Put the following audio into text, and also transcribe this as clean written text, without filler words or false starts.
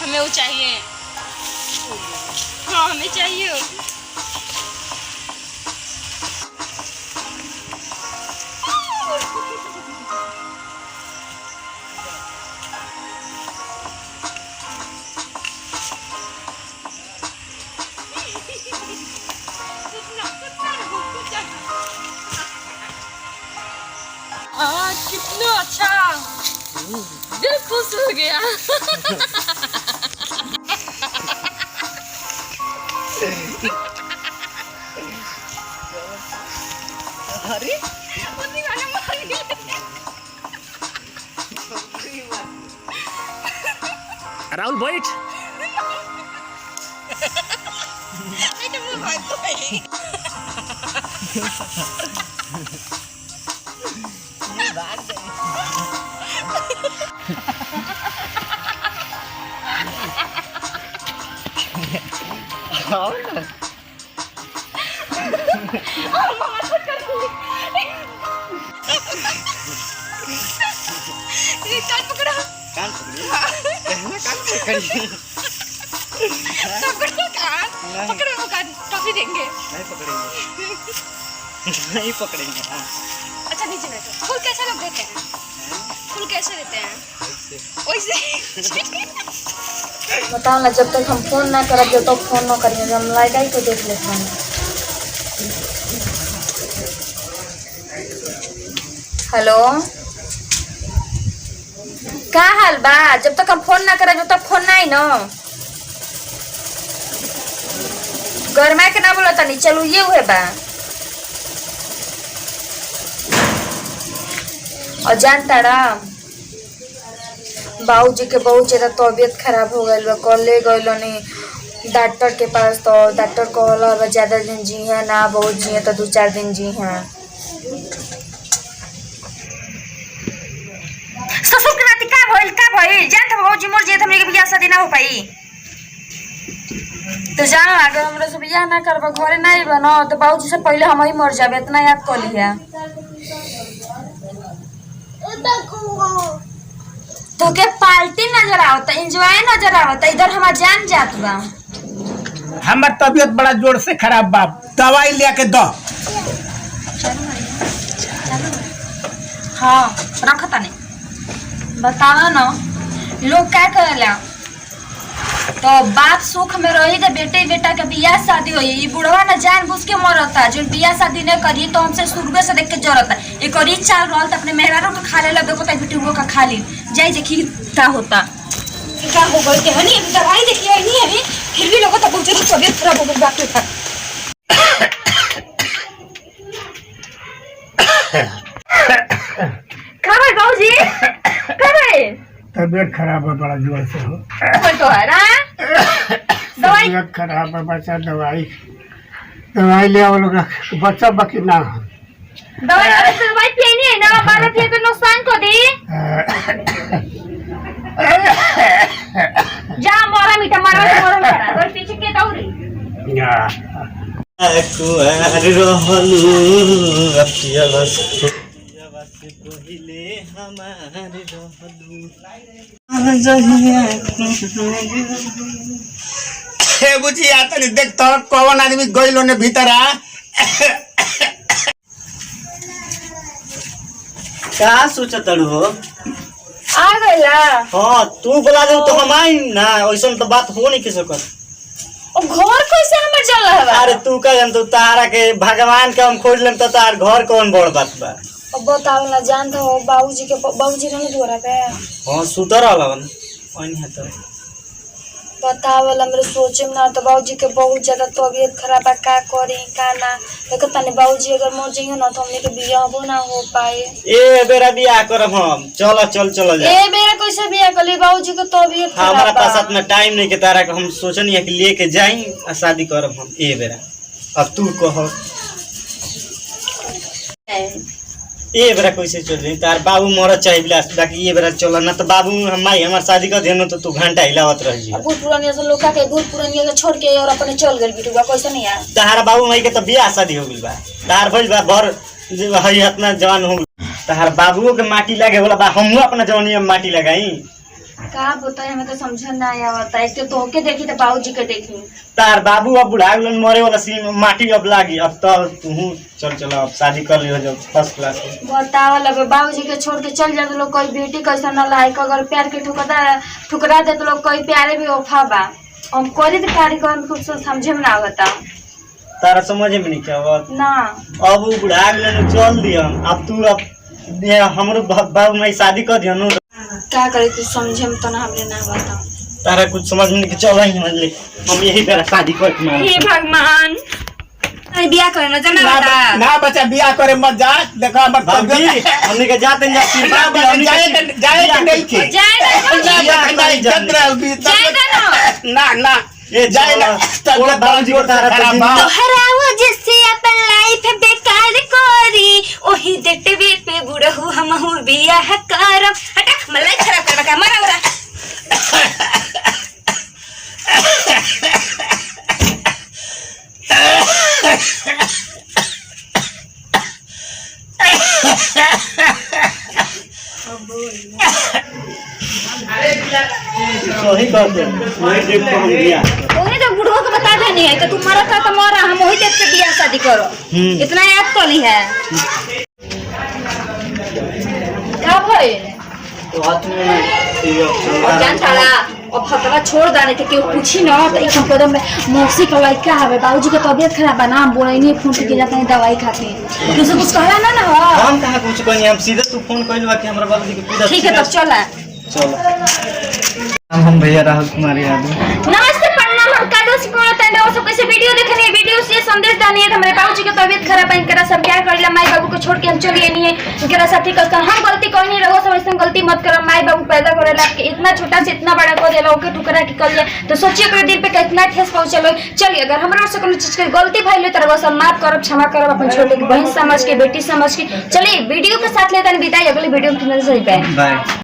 हमें वो चाहिए। हाँ हमें चाहिए। कितना अच्छा, दिल खुश हो गया। अरे राहुल बैठ। कान पकड़ो, कान पकड़िए। पकड़ो कान, पकड़ो वो कान, टॉफी देंगे। नहीं पकड़ेंगे, नहीं पकड़ेंगे। अच्छा नीचे बैठो। फूल कैसे लोग देते हैं? फूल कैसे देते हैं? वैसे। बताओ ना, जब तक हम फोन ना करब जब तक फोन ना करिए, हम लाइका ही को देख लेते हैं। हेलो, का हाल बा? जब तक हम फोन ना करब जब तक फोन ना आई ना। गरमा के ना बोला तनी, चलू ये हुए बा। और जान तारा बाबूजी के बहुत ज्यादा तबीयत खराब हो गई बा। कल ले गई डॉक्टर के पास, तो डॉक्टर कहला ज्यादा दिन जी है ना, बहुत जी है तो 2-4 दिन जी हैं। ससुर के नाती का भइल जान तो बाबूजी मर जाए तो हमरे के बियाह शादी ना हो पाई। तो जान अगर हमरा से बियाह ना करबा, घरे ना आइबा ना, तो बाबूजी से पहले हम ही मर जाबे। इतना याद कर लिया। तो के पार्टी नजर आवता, एंजॉय नजर आवता, इधर हमार जान जात बा। हमार तबीयत बड़ा जोर से खराब बा, दवाई लेके दो। हाँ रखता नहीं। बताओ ना, लोग क्या करेला? तो बाप सुख में रही तो बेटे बेटा के बियाह शादी होई। ये बुढ़वा ना जान बुझ के मरता, जो बियाह शादी नहीं करी तो हमसे शुरू से देख के जरता। एक और चाल रहल तो अपने मेहरारों का खा ले लगे, पता बेटुओं का खा ली जाए देखी क्या होता। क्या हो गई के हनी, दवाई देखिए नहीं है, फिर भी लोगों तो बहुत ज्यादा तबीयत खराब हो गई बाप रे। का भाई बाबूजी का भाई? तबीयत खराब है बड़ा जोर से हो। कोई तो है ना दवाई? तबीयत खराब है बच्चा, दवाई ले आओ लोग। बच्चा बाकी ना दवाई दवाई पियनी है ना, बारह पिए तो नुकसान को दी। जा मोरा मीठा मारा मोरा करा और पीछे के दौड़ी। बुझिया तनी देख तो कौन आदमी गइलो ने भीतर आ। क्या सोचत हो? आ गइला? हाँ तू बोला दे तो हम आई ना, वैसा तो बात हो नहीं किसी कर। ओ घर कैसे हमर चल रहा है? अरे तू का जन, तू तारा के भगवान के हम खोज लेम तो तार घर कौन बड़ बात बा। अब बताओ ना, जान तो बाबूजी रहने दुआरा पे। हाँ सुतर रहलन ओनी है तो बताओ वाला मेरे सोचे में ना, तो बाबूजी के बहुत ज्यादा तबीयत खराब है। का करी का ना देखो तने, बाबूजी अगर मर जाइए ना तो हमने के बियाह ना हो पाए। ए बेरा बियाह करब हम। चल चल चल जा। ए बेरा कैसे बियाह कर ले? बाबूजी को तबीयत खराब हमारा बा। पास इतना टाइम नहीं के तारा के हम सोचनी है कि लेके जाई और शादी करब हम। ए बेरा अब तू कह, ये बेरा कैसे चल रही? तार बाबू मरत चाहिए बिलास, बाकी ये बेरा चल ना तो बाबू हम माई हमार शादी कर देनो तो तू घंटा हिलावत रह जी। भूत पुरानिया से लोका के भूत पुरानिया के छोड़ के और अपने चल गेल बिटुआ कैसे नहीं यार? तार बाबू माई के तो बियाह शादी हो गइल बा, तार भइल बा भर हई इतना जवान हो। तार बाबूओ के माटी लागे होला बा, हमहू अपना जवानी में माटी लगाई। का बताए हमें तो समझ ना आवता। एक तो तोहके देखी तो बाबूजी के देखी। तार बाबू अब बुढ़ा गेलन मरे वाला सीन माटी अब लागी अब तो तू चल अब शादी कर लियो जब फर्स्ट क्लास के। बतावा लगे बाबूजी के छोड़ के चल जाते लोग कोई बेटी कैसा न लायक अगर प्यार के ठुकरा दे तो लोग कोई प्यारे भी वफा बा। हम कोरी तो प्यारी कौन खूब समझे में ना आवता। तारा समझ में नहीं क्या बात ना अब वो बुढ़ा गेलन चल दिया अब तू अब हमरो बाबू माई शादी कर दिया नु क्या करे तू समझे में तो ना हमने ना आवता। तारा कुछ समझ में नहीं चल ही मतलब हम यही बेरा शादी कर के हे भगवान अरे बियाह करे ना जाना बता ना बच्चा बियाह करे मत जा। देखो हमर बाबूजी हमने के जाते जा जाए नहीं के ना ना ये जाए ना बोला बाबूजी को तारा हरावा जिससे अपन लाइफ बेकार कोरी ओही देखते पे बुढ़हु हमहु बियाह करब। हटा मलाई खराब करबा का मरा उरा। सही बात है वही देख के हम बिया ओने तो बुढ़वा को बता देनी है कि तू मरा था तो मरा हम वही देख के बियाह शादी करो। इतना याद तो नहीं है क्या भाई तो हाथ में और जान साला और फतवा छोड़ दाने थे कि पूछी ना तो एक कदम में मौसी का क्या है बाबूजी की तबीयत खराब है ना हम बोले नहीं फोन के जाते हैं दवाई खाते तुझसे कुछ कहला ना ना हम कहाँ कुछ कहीं हम सीधे तू फोन कइलवा कि हमरा बाबूजी के पूरा ठीक है तब चल चलो हम भैया राहुल कुमार यादव। नमस्ते प्रणाम हम कादो से बोलते हैं दोस्तों कैसे वीडियो देखनी है वीडियो से संदेश देनी है हमारे बाबूजी की तबीयत खराब है इनकरा सब क्या कर लिया माई बाबू को छोड़ के हम चलिए नहीं है इनकरा साथी का हम गलती कोई नहीं रहो समझते हम गलती मत करो माई बाबू पैदा करेला कि इतना छोटा से इतना बड़ा कर देला ओके टुकड़ा के कर लिया तो सोचिए कर दिल पे कितना ठेस पहुंचलो। चलिए अगर हमरा से कोनो चीज के गलती भइले त बस माफ करब क्षमा करब अपन छोटे की बहन समझ के बेटी समझ के। चलिए वीडियो के साथ लेते हैं विदाई अगली वीडियो में फिर से बाय।